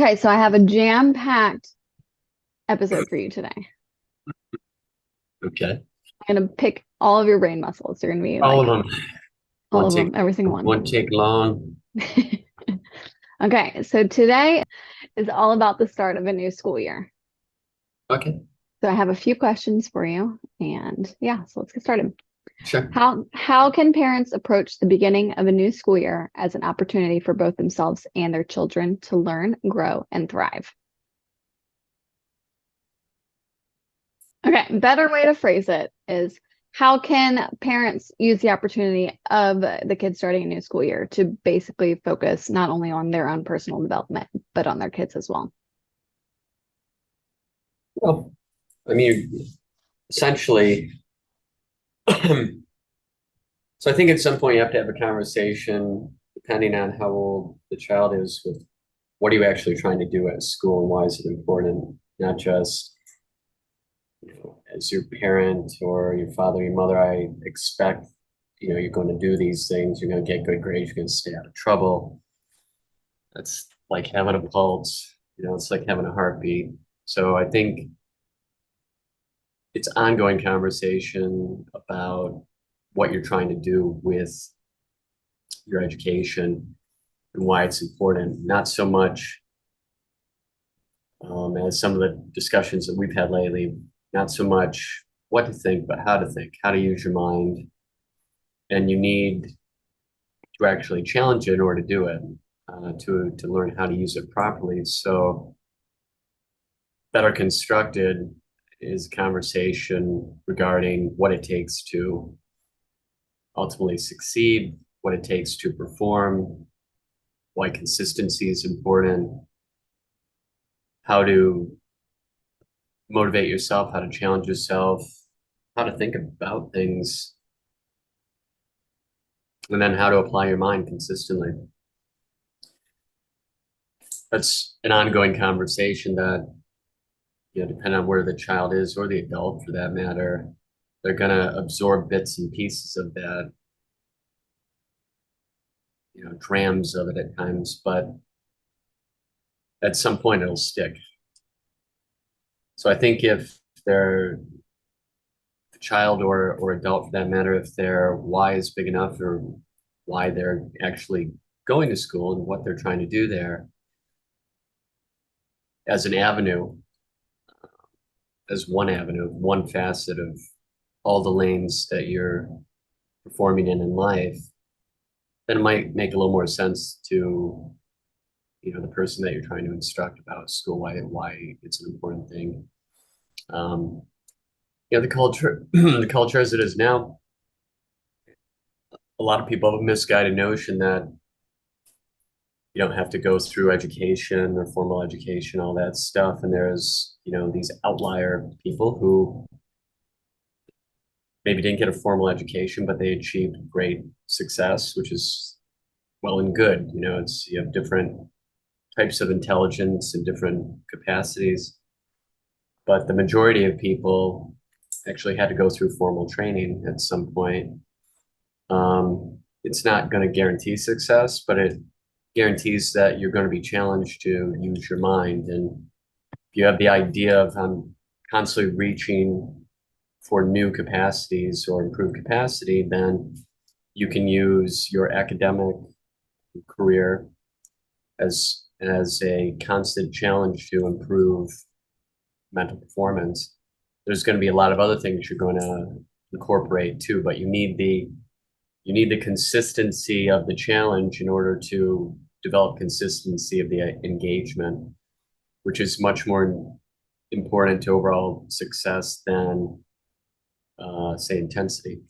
Okay, so I have a jam-packed episode for you today. Okay. I'm gonna pick all of your brain muscles. You're gonna be All of like them. all Won't of take them, every single one. won't take long. Okay, so today is all about the start of a new school year. Okay. So I have a few questions for you, and yeah, so let's get started. Sure. How can parents approach the beginning of a new school year as an opportunity for both themselves and their children to learn, grow, and thrive? Okay, better way to phrase it is how can parents use the opportunity of the kids starting a new school year to basically focus not only on their own personal development, but on their kids as well? Well, I mean, essentially, so I think at some point you have to have a conversation, depending on how old the child is, with what are you actually trying to do at school and why is it important? Not just, as your parent or your father, your mother, I expect, you're going to do these things, you're going to get good grades, you're going to stay out of trouble. That's like having a pulse, it's like having a heartbeat. So I think it's ongoing conversation about what you're trying to do with your education and why it's important. Not so much as some of the discussions that we've had lately, not so much what to think, but how to think, how to use your mind. And you need to actually challenge it in order to do it, to learn how to use it properly. So better constructed is a conversation regarding what it takes to ultimately succeed, what it takes to perform, why consistency is important, how to motivate yourself, how to challenge yourself, how to think about things, and then how to apply your mind consistently. That's an ongoing conversation that, depending on where the child is or the adult for that matter, they're going to absorb bits and pieces of that, grams of it at times, but at some point it'll stick. So I think if they're a child or adult for that matter, if their why is big enough or why they're actually going to school and what they're trying to do there as an avenue, as one avenue, one facet of all the lanes that you're performing in life, then it might make a little more sense to, the person that you're trying to instruct about school, why it's an important thing. The culture, the culture as it is now, a lot of people have a misguided notion that you don't have to go through education or formal education, all that stuff. And there's, these outlier people who maybe didn't get a formal education, but they achieved great success, which is well and good. You have different types of intelligence and different capacities, but the majority of people actually had to go through formal training at some point. It's not going to guarantee success, but it guarantees that you're going to be challenged to use your mind. And if you have the idea of constantly reaching for new capacities or improved capacity, then you can use your academic career as a constant challenge to improve mental performance. There's going to be a lot of other things you're going to incorporate too, but you need the consistency of the challenge in order to develop consistency of the engagement, which is much more important to overall success than, say, intensity.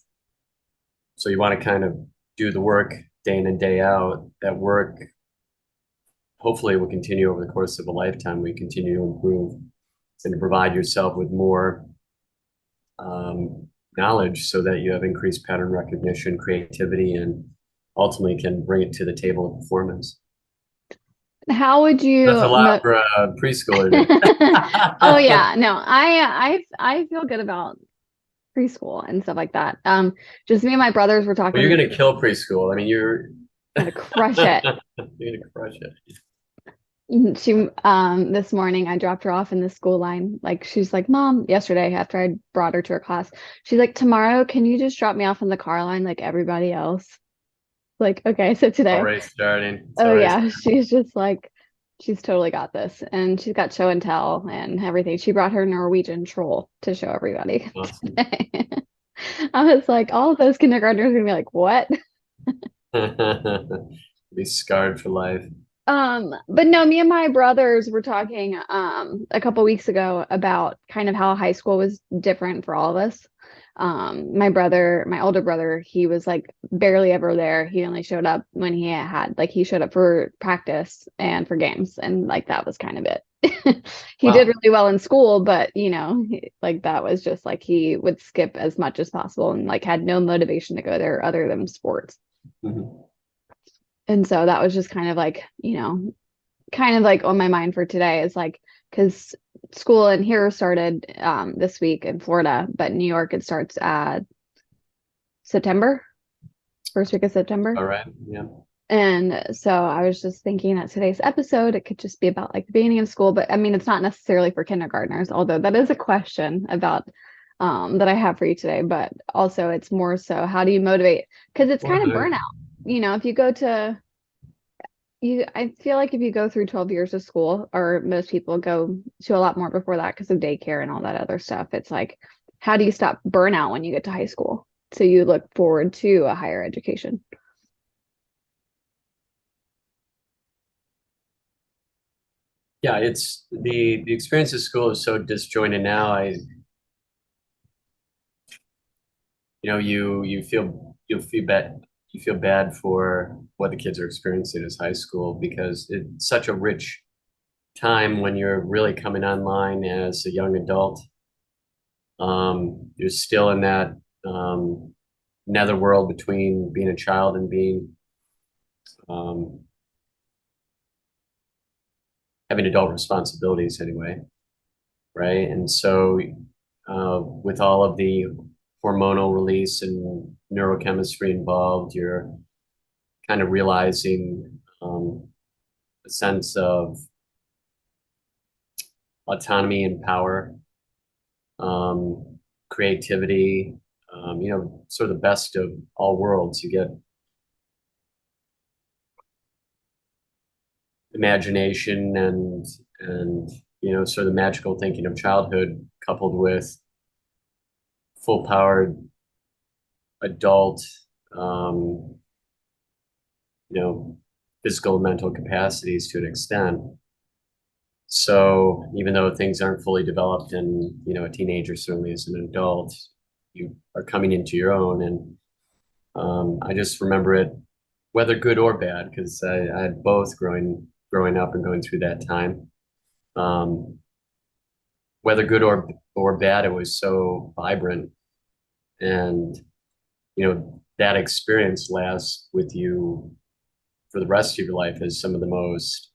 So you want to kind of do the work day in and day out. That work hopefully will continue over the course of a lifetime. We continue to improve and to provide yourself with more knowledge so that you have increased pattern recognition, creativity, and ultimately can bring it to the table of performance. How would you That's a lot for a preschooler Oh to. yeah, no, I feel good about preschool and stuff like that. Just me and my brothers were Well, you're talking, gonna kill preschool. I mean, you're gonna crush it. you're gonna crush it. She this morning I dropped her off in the school line. Like she's like, Mom, yesterday after I brought her to her class, she's like, tomorrow, can you just drop me off in the car line like everybody else? Like, okay, so today, Already starting. It's oh already yeah, she's just like she's totally got this. And she's got show and tell and everything. She brought her Norwegian troll to show everybody awesome. today. I was like, all of those kindergartners are gonna be like, what? Be scarred for life. But no, me and my brothers were talking a couple weeks ago about kind of how high school was different for all of us. My older brother, he was like barely ever there. He only showed up when he had like he showed up for practice and for games, and like that was kind of it. He did Wow. really well in school, but like that was just like he would skip as much as possible and like had no motivation to go there other than sports. Mhm. And so that was just kind of like, kind of like on my mind for today is like, because school in here started this week in Florida, but New York, it starts at September, first week of September. All right. Yeah. And so I was just thinking that today's episode, it could just be about like the beginning of school, but I mean, it's not necessarily for kindergartners, although that is a question about that I have for you today, but also it's more so how do you motivate? Because it's Well, kind of burnout. If you go to I feel like if you go through 12 years of school, or most people go to a lot more before that because of daycare and all that other stuff, it's like, how do you stop burnout when you get to high school? So you look forward to a higher education. yeah, it's the experience of school is so disjointed now. You feel bad for what the kids are experiencing as high school because it's such a rich time when you're really coming online as a young adult. You're still in that netherworld between being a child and being um, having adult responsibilities anyway, right? And so, with all of the hormonal release and neurochemistry involved, you're kind of realizing a sense of autonomy and power, creativity, sort of the best of all worlds. You get imagination and sort of the magical thinking of childhood coupled with full powered adult um, you know physical and mental capacities to an extent. So even though things aren't fully developed and a teenager certainly as an adult, you are coming into your own. And I just remember it, whether good or bad, because I had both growing up and going through that time. Um, whether good or bad, it was so vibrant, and that experience lasts with you for the rest of your life as some of the most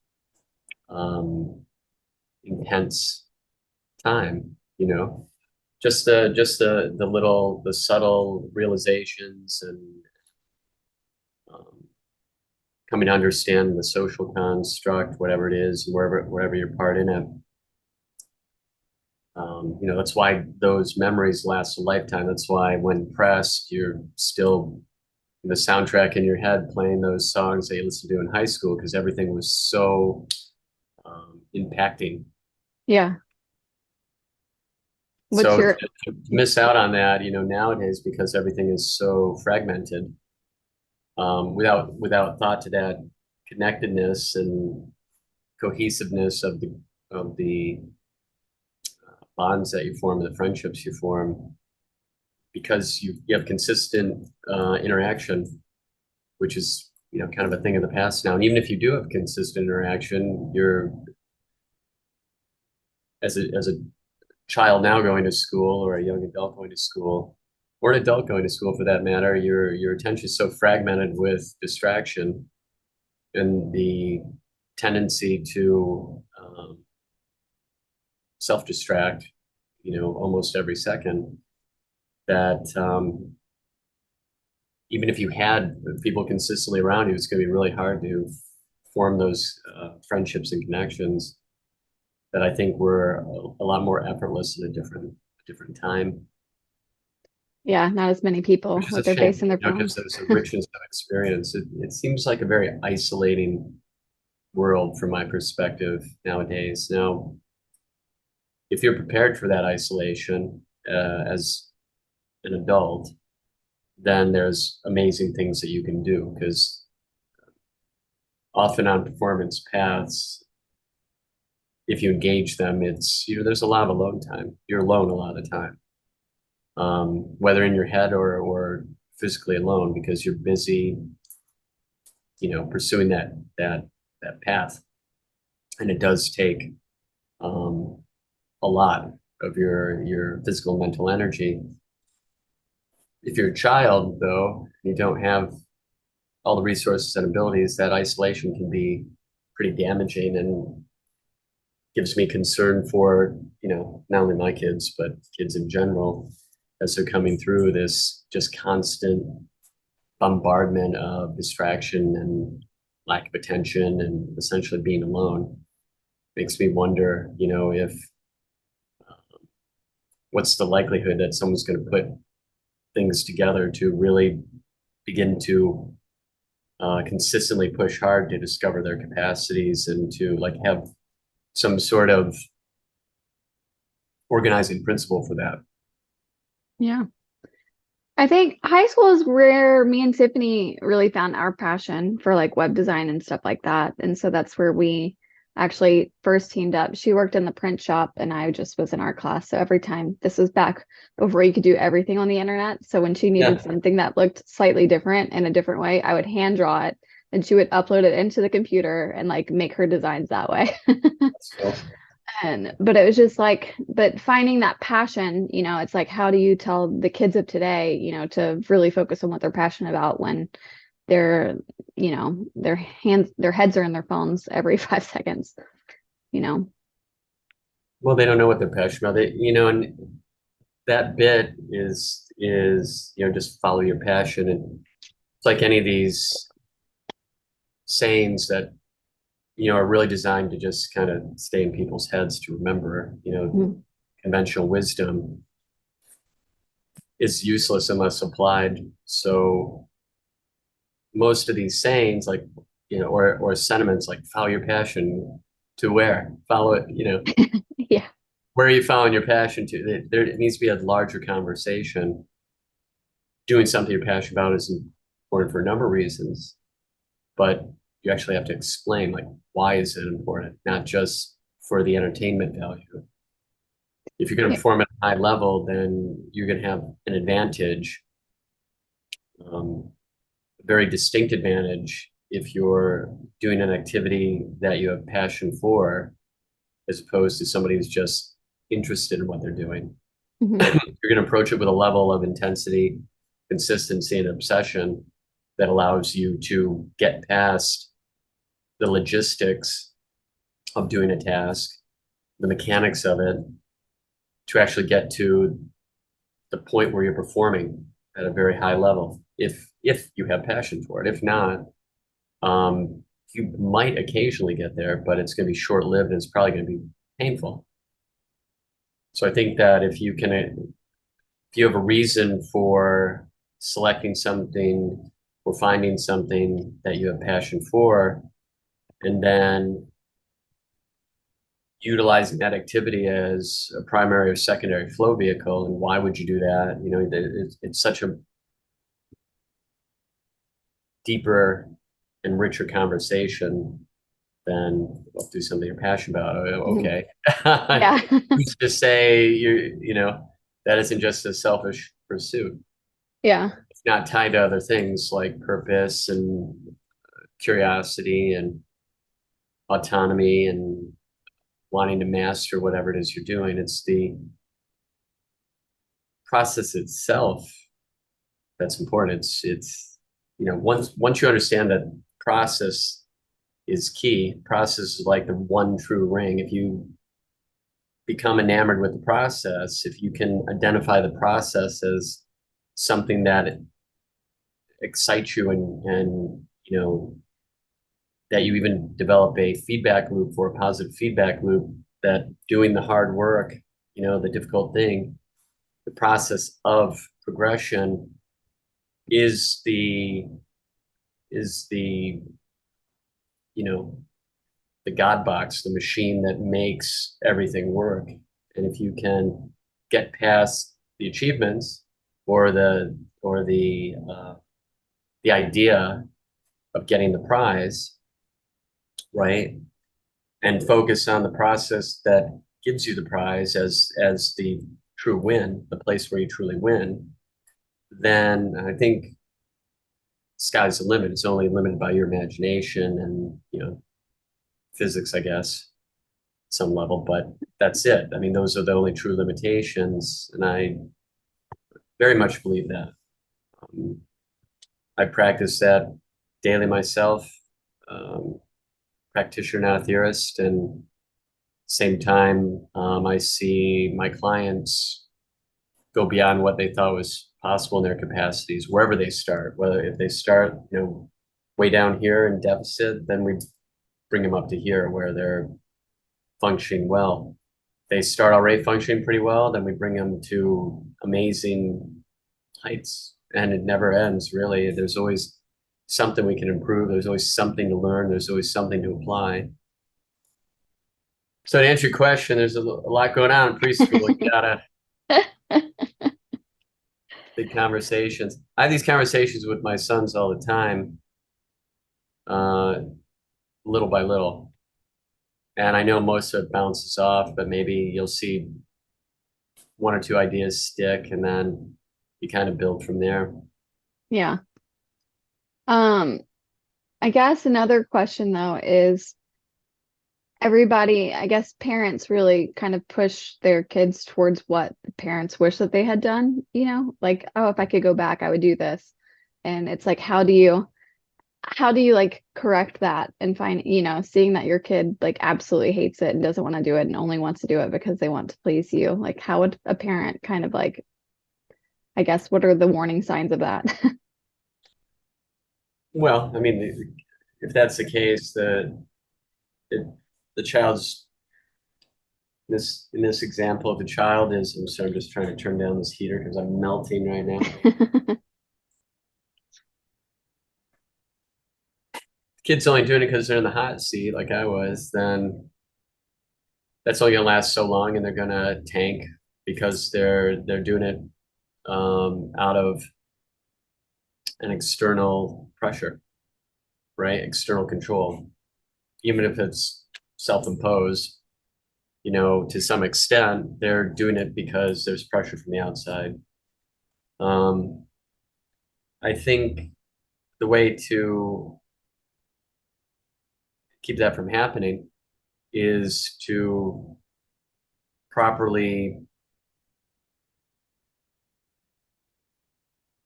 um, intense time. The subtle realizations and um, coming to understand the social construct, whatever it is, wherever you're part in it. That's why those memories last a lifetime. That's why when pressed, you're still the soundtrack in your head playing those songs that you listened to in high school because everything was so impacting. Yeah. What's So your to miss out on that, nowadays because everything is so fragmented, without thought to that connectedness and cohesiveness of the bonds that you form, the friendships you form, because you have consistent interaction, which is kind of a thing of the past now. And even if you do have consistent interaction, you're as a child now going to school or a young adult going to school or an adult going to school for that matter, your attention is so fragmented with distraction and the tendency to self-distract, almost every second that even if you had people consistently around you, it's going to be really hard to form those friendships and connections that I think were a lot more effortless at a different time. Yeah, not as many people Which is a with their shame, face in their because phones. there's a richness of experience. It seems like a very isolating world from my perspective nowadays. Now, if you're prepared for that isolation as an adult, then there's amazing things that you can do, because often on performance paths, if you engage them, it's, there's a lot of alone time. You're alone a lot of the time, whether in your head or physically alone, because you're busy, pursuing that path. And it does take um, a lot of your physical and mental energy. If you're a child, though, you don't have all the resources and abilities, that isolation can be pretty damaging, and gives me concern for, not only my kids, but kids in general, as they're coming through this just constant bombardment of distraction and lack of attention and essentially being alone. Makes me wonder, if what's the likelihood that someone's going to put things together to really begin to consistently push hard to discover their capacities, and to like have some sort of organizing principle for that. Yeah. I think high school is where me and Tiffany really found our passion for like web design and stuff like that. And so that's where we actually first teamed up. She worked in the print shop and I just was in art class. So every time, this was back before you could do everything on the internet. So when she needed Yeah, something that looked slightly different in a different way, I would hand draw it and she would upload it into the computer and like make her designs that way. that's cool. And but it was just like, but finding that passion, it's like, how do you tell the kids of today, to really focus on what they're passionate about when their, their heads are in their phones every 5 seconds, you know? Well, they don't know what they're passionate about. And that bit is just follow your passion. And it's like any of these sayings that are really designed to just kind of stay in people's heads to remember. Mhm. Conventional wisdom is useless unless applied. So most of these sayings, like, or sentiments like follow your passion to where? Follow it, Yeah. where are you following your passion to? There needs to be a larger conversation. Doing something you're passionate about is important for a number of reasons, but you actually have to explain, like, why is it important, not just for the entertainment value. If you're going to Yeah. perform at a high level, then you're going to have an advantage, a very distinct advantage, if you're doing an activity that you have passion for, as opposed to somebody who's just interested in what they're doing. Mhm. You're going to approach it with a level of intensity, consistency, and obsession that allows you to get past the logistics of doing a task, the mechanics of it, to actually get to the point where you're performing at a very high level. If you have passion for it, if not, um, you might occasionally get there, but it's going to be short lived and it's probably going to be painful. So I think that if you have a reason for selecting something or finding something that you have passion for, and then utilizing that activity as a primary or secondary flow vehicle, and why would you do that? It's such a deeper and richer conversation than, well, do something you're passionate about. Mhm. Okay. Yeah. Who's to say that isn't just a selfish pursuit? Yeah. It's not tied to other things like purpose and curiosity and autonomy and wanting to master whatever it is you're doing. It's the process itself that's important. Once you understand that process is key, process is like the one true ring. If you become enamored with the process, if you can identify the process as something that excites you and that you even develop a feedback loop for a positive feedback loop, that doing the hard work, the difficult thing, the process of progression is the you know the God box, the machine that makes everything work. And if you can get past the achievements or the idea of getting the prize, right, and focus on the process that gives you the prize as the true win, the place where you truly win, then I think sky's the limit. It's only limited by your imagination and physics, I guess, some level, but that's it. I mean, those are the only true limitations, and I very much believe that. Um, I practice that daily myself. Practitioner, not a theorist, and same time, I see my clients go beyond what they thought was possible in their capacities, wherever they start. Whether if they start, way down here in deficit, then we bring them up to here where they're functioning well. They start already functioning pretty well, then we bring them to amazing heights, and it never ends, really. There's always something we can improve. There's always something to learn. There's always something to apply. So to answer your question, there's a lot going on in preschool. You gotta big conversations. I have these conversations with my sons all the time, little by little. And I know most of it bounces off, but maybe you'll see one or two ideas stick, and then you kind of build from there. Yeah. Um, I guess another question though is everybody, I guess parents really kind of push their kids towards what the parents wish that they had done, like, oh, if I could go back, I would do this. And it's like, how do you like correct that and find, seeing that your kid like absolutely hates it and doesn't want to do it and only wants to do it because they want to please you? Like, how would a parent kind of like, I guess, what are the warning signs of that? Well, I mean, if that's the case, it, the child's in this example, the child is. I'm just trying to turn down this heater because I'm melting right now. Kid's only doing it because they're in the hot seat, like I was, then that's only gonna last so long, and they're gonna tank because they're doing it out of an external pressure, right? External control, even if it's self-imposed. To some extent, they're doing it because there's pressure from the outside. Um, I think the way to keep that from happening is to properly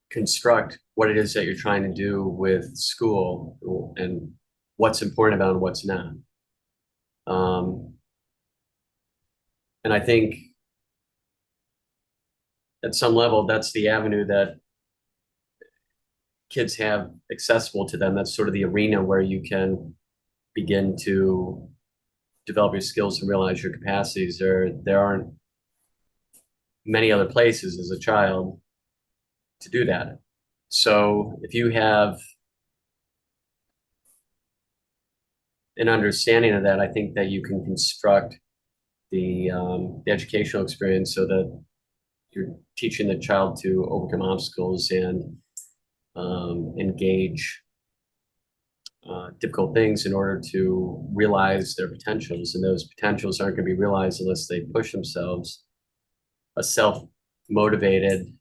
construct what it is that you're trying to do with school and what's important about it and what's not. And I think at some level, that's the avenue that kids have accessible to them. That's sort of the arena where you can begin to develop your skills and realize your capacities. There aren't many other places as a child to do that. So if you have an understanding of that, I think that you can construct the educational experience so that you're teaching the child to overcome obstacles and engage difficult things in order to realize their potentials. And those potentials aren't going to be realized unless they push themselves. A self-motivated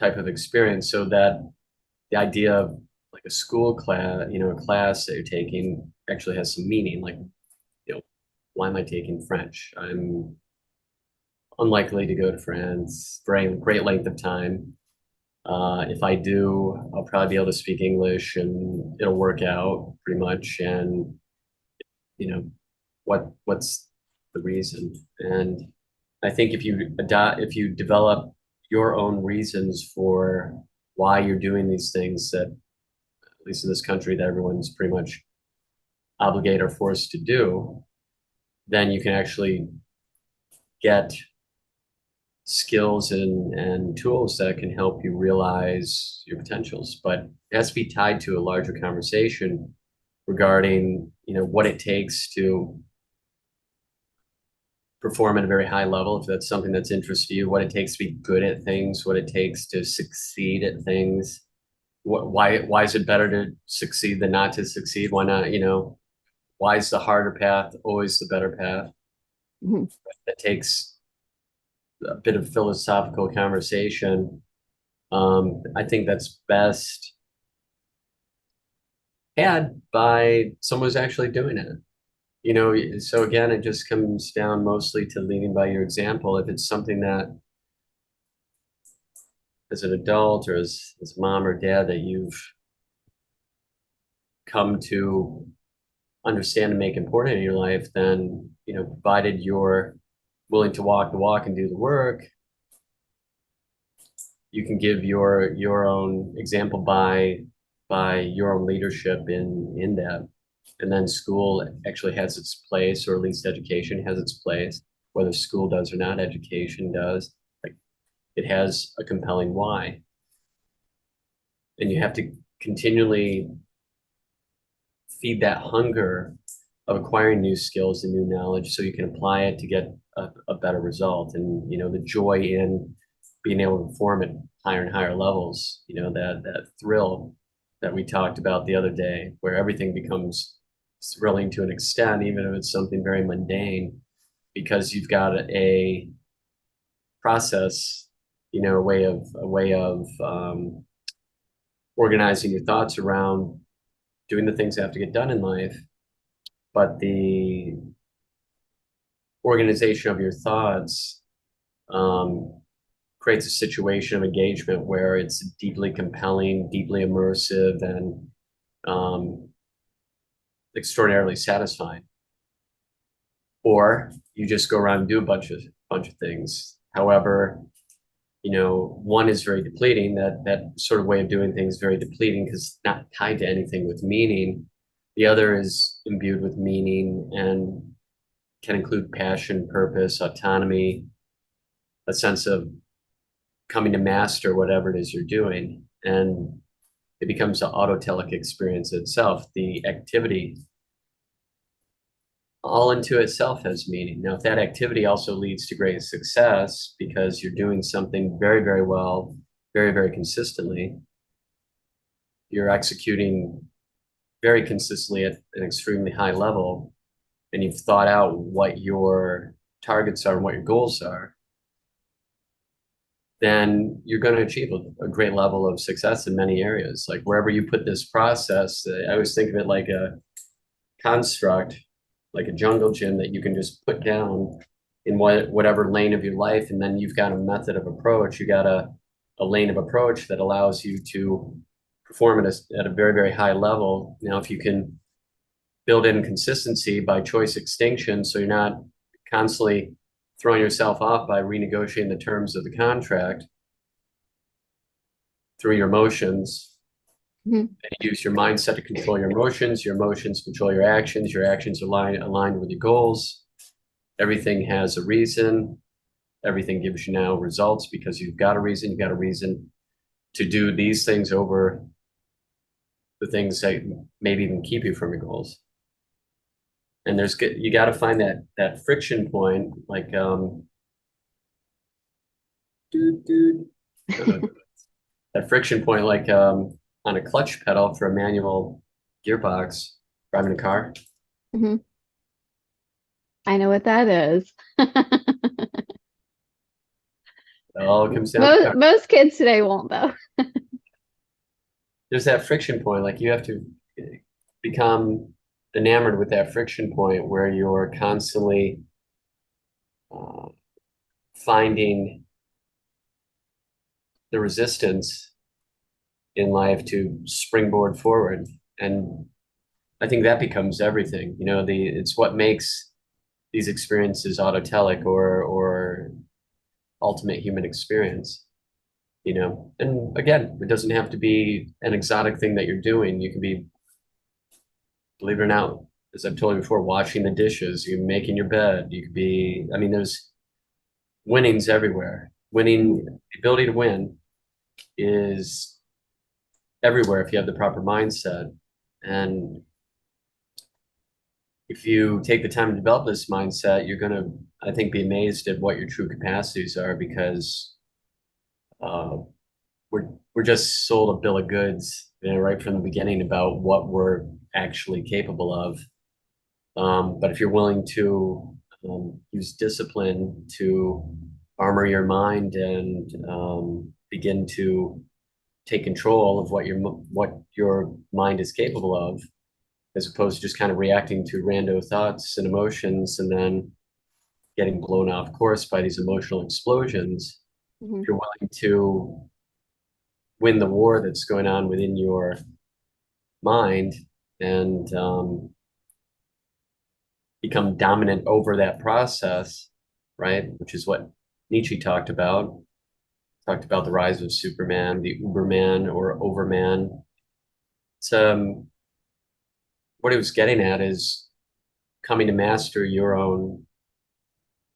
type of experience, so that the idea of like a school class, a class that you're taking actually has some meaning. Like, why am I taking French? I'm unlikely to go to France for a great length of time. If I do, I'll probably be able to speak English and it'll work out pretty much. And what's the reason? And I think if you develop your own reasons for why you're doing these things, that at least in this country, that everyone's pretty much obligated or forced to do, then you can actually get skills and tools that can help you realize your potentials. But it has to be tied to a larger conversation regarding, what it takes to perform at a very high level, if that's something that's interesting to you, what it takes to be good at things, what it takes to succeed at things. Why is it better to succeed than not to succeed? Why not, why is the harder path always the better path? Mhm. That takes a bit of philosophical conversation. I think that's best had by someone who's actually doing it. So again, it just comes down mostly to leading by your example. If it's something that as an adult or as mom or dad that you've come to understand and make important in your life, then, provided you're willing to walk the walk and do the work, you can give your own example by your own leadership in that. And then school actually has its place, or at least education has its place. Whether school does or not, education does. Like, it has a compelling why. And you have to continually feed that hunger of acquiring new skills and new knowledge so you can apply it to get a better result. And, the joy in being able to perform at higher and higher levels, that thrill that we talked about the other day, where everything becomes thrilling to an extent, even if it's something very mundane, because you've got a process, a way of organizing your thoughts around doing the things that have to get done in life. But the organization of your thoughts creates a situation of engagement where it's deeply compelling, deeply immersive, and extraordinarily satisfying. Or you just go around and do a bunch of things. However, one is very depleting. That sort of way of doing things is very depleting because it's not tied to anything with meaning. The other is imbued with meaning and can include passion, purpose, autonomy, a sense of coming to master whatever it is you're doing. And it becomes an autotelic experience itself. The activity all into itself has meaning. Now, if that activity also leads to great success because you're doing something very, very well, very, very consistently, you're executing very consistently at an extremely high level, and you've thought out what your targets are and what your goals are, then you're going to achieve a great level of success in many areas. Like wherever you put this process, I always think of it like a construct, like a jungle gym that you can just put down in whatever lane of your life, and then you've got a method of approach. You got a lane of approach that allows you to perform at a very, very high level. Now, if you can build in consistency by choice extinction, so you're not constantly throwing yourself off by renegotiating the terms of the contract through your emotions. Mhm. And you use your mindset to control your emotions control your actions are aligned with your goals. Everything has a reason. Everything gives you now results because you've got a reason to do these things over the things that maybe even keep you from your goals. And you got to find that friction point, like that friction point, like on a clutch pedal for a manual gearbox driving a car. Mhm. I know what that is. It all comes down to Most kids today won't though. there's that friction point. Like you have to become enamored with that friction point where you're constantly uh, finding the resistance in life to springboard forward. And I think that becomes everything. It's what makes these experiences autotelic or ultimate human experience. And again, it doesn't have to be an exotic thing that you're doing. You can be, believe it or not, as I've told you before, washing the dishes, you making your bed. You could be, I mean, there's winnings everywhere. Mhm. Winning, the ability to win is everywhere if you have the proper mindset. And if you take the time to develop this mindset, you're going to, I think, be amazed at what your true capacities are because uh, we're just sold a bill of goods, right from the beginning about what we're actually capable of. But if you're willing to use discipline to armor your mind and begin to take control of what your mind is capable of, as opposed to just kind of reacting to rando thoughts and emotions and then getting blown off course by these emotional explosions. Mhm. If you're willing to win the war that's going on within your mind and become dominant over that process, right? Which is what Nietzsche talked about. Talked about the rise of Superman, the Uberman or Overman. It's what he was getting at is coming to master your own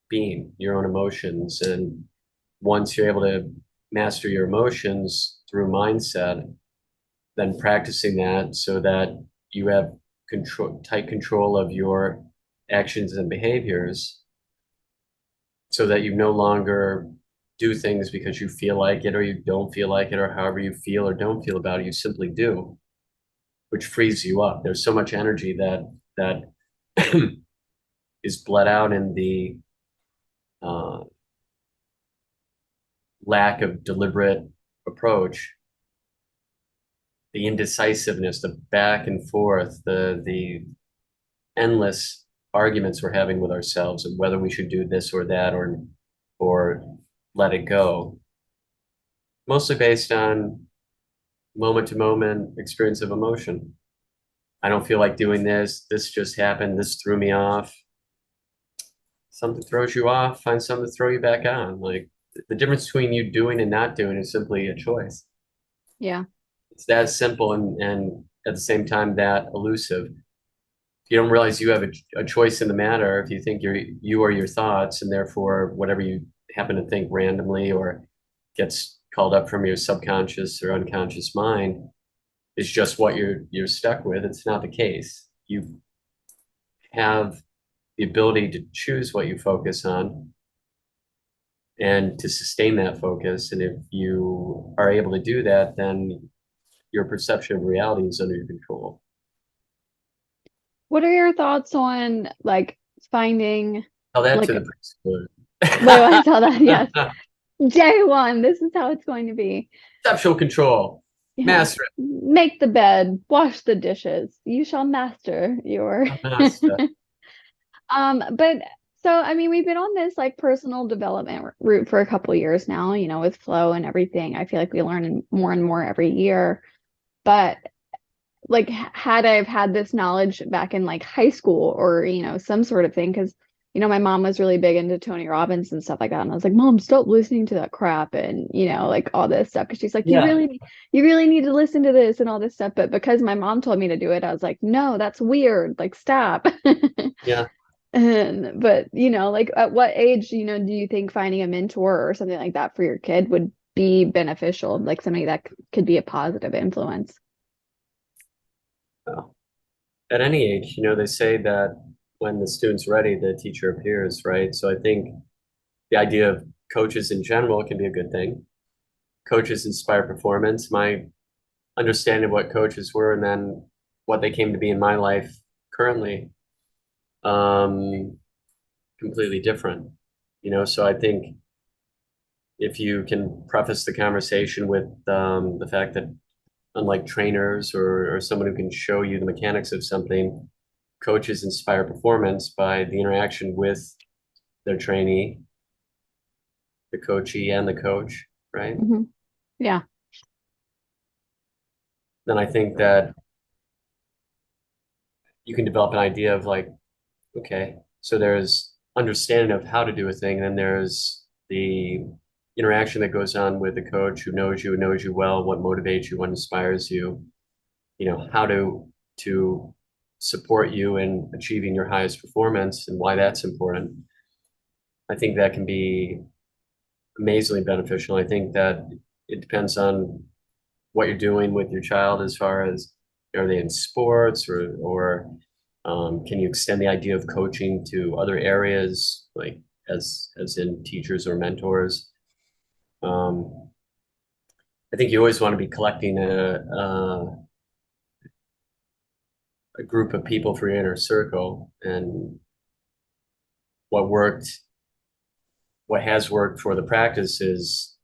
being, your own emotions, and once you're able to master your emotions through mindset, then practicing that so that you have tight control of your actions and behaviors so that you no longer do things because you feel like it or you don't feel like it or however you feel or don't feel about it. You simply do, which frees you up. There's so much energy that is bled out in the uh, lack of deliberate approach, the indecisiveness, the back and forth, the endless arguments we're having with ourselves and whether we should do this or that or let it go. Mostly based on moment to moment experience of emotion. I don't feel like doing this. This just happened. This threw me off. Something throws you off, find something to throw you back on. Like the difference between you doing and not doing is simply a choice. Yeah. It's that simple and at the same time that elusive. If you don't realize you have a choice in the matter, if you think you are your thoughts and therefore whatever you happen to think randomly or gets called up from your subconscious or unconscious mind is just what you're stuck with. It's not the case. You have the ability to choose what you focus on and to sustain that focus. And if you are able to do that, then your perception of reality is under your control. What are your thoughts on like finding Tell that to like the preschoolers. wait, I saw that. Yes. Day one. This is how it's going to be. Perceptual control. Yeah. Master Make the bed, wash the dishes. You shall master your it. Master. but so I mean we've been on this like personal development route for a couple years now, with flow and everything. I feel like we learn more and more every year. But like had I've had this knowledge back in like high school or some sort of thing, because my mom was really big into Tony Robbins and stuff like that, and I was like, Mom, stop listening to that crap, and like all this stuff, because she's like, Yeah. you really need to listen to this and all this stuff. But because my mom told me to do it, I was like, no, that's weird, like stop. Yeah. And but like at what age do you think finding a mentor or something like that for your kid would be beneficial, like somebody that could be a positive influence? Well, at any age, they say that when the student's ready, the teacher appears, right? So I think the idea of coaches in general can be a good thing. Coaches inspire performance. My understanding of what coaches were and then what they came to be in my life currently, um, completely different. So I think if you can preface the conversation with the fact that unlike trainers or someone who can show you the mechanics of something, coaches inspire performance by the interaction with their trainee, the coachee, and the coach, right? Hmm. Yeah. Then I think that you can develop an idea of like, okay, so there's understanding of how to do a thing, and then there's the interaction that goes on with a coach who knows you well, what motivates you, what inspires you, how to support you in achieving your highest performance and why that's important. I think that can be amazingly beneficial. I think that it depends on what you're doing with your child as far as are they in sports or can you extend the idea of coaching to other areas like as in teachers or mentors. Um, I think you always want to be collecting a group of people for your inner circle, and what worked, what has worked for the practice is,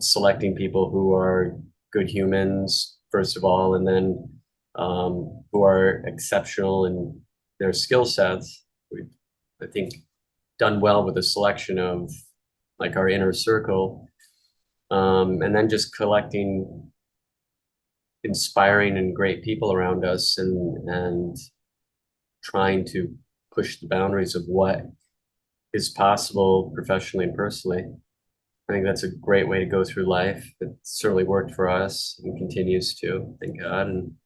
selecting people who are good humans, first of all, and then who are exceptional in their skill sets. We've, I think, done well with a selection of like our inner circle, and then just collecting inspiring and great people around us and trying to push the boundaries of what is possible professionally and personally. I think that's a great way to go through life. It certainly worked for us and continues to, thank God. And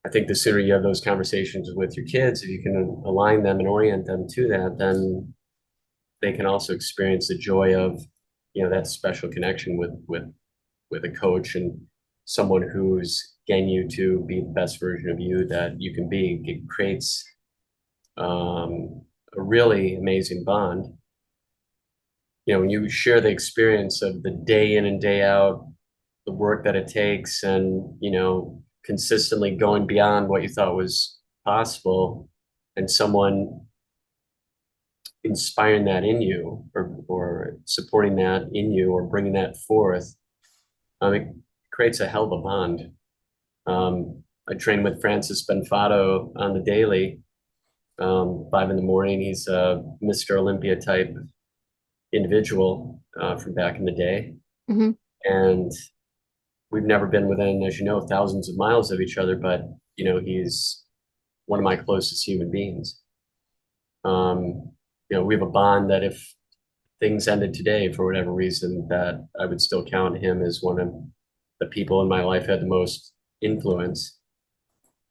I think the sooner you have those conversations with your kids, if you can align them and orient them to that, then they can also experience the joy of, that special connection with a coach and someone who's getting you to be the best version of you that you can be. It creates a really amazing bond. When you share the experience of the day in and day out, the work that it takes, and consistently going beyond what you thought was possible, and someone inspiring that in you or supporting that in you or bringing that forth, it creates a hell of a bond. I train with Francis Benfato on the daily, 5 in the morning. He's a Mr. Olympia type individual from back in the day. Mm-hmm. And we've never been within, as you know, thousands of miles of each other, but he's one of my closest human beings. We have a bond that if things ended today for whatever reason, that I would still count him as one of the people in my life who had the most influence.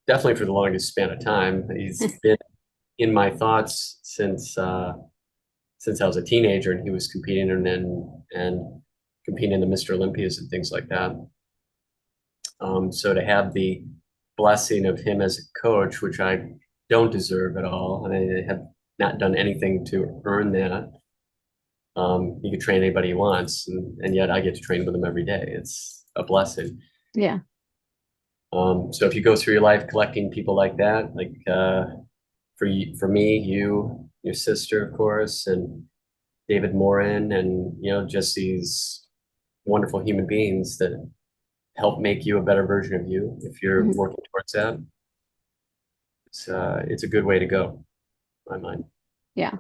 Definitely for the longest span of time. He's been in my thoughts since I was a teenager, and he was competing and competing in the Mr. Olympias and things like that. So to have the blessing of him as a coach, which I don't deserve at all, and I have not done anything to earn that. He could train anybody he wants, and yet I get to train with him every day. It's a blessing. Yeah. So if you go through your life collecting people like that, like for me, you, your sister, of course, and David Morin, and just these wonderful human beings that help make you a better version of you. If you're Mm-hmm. working towards that, it's a good way to go, in my mind. Yeah.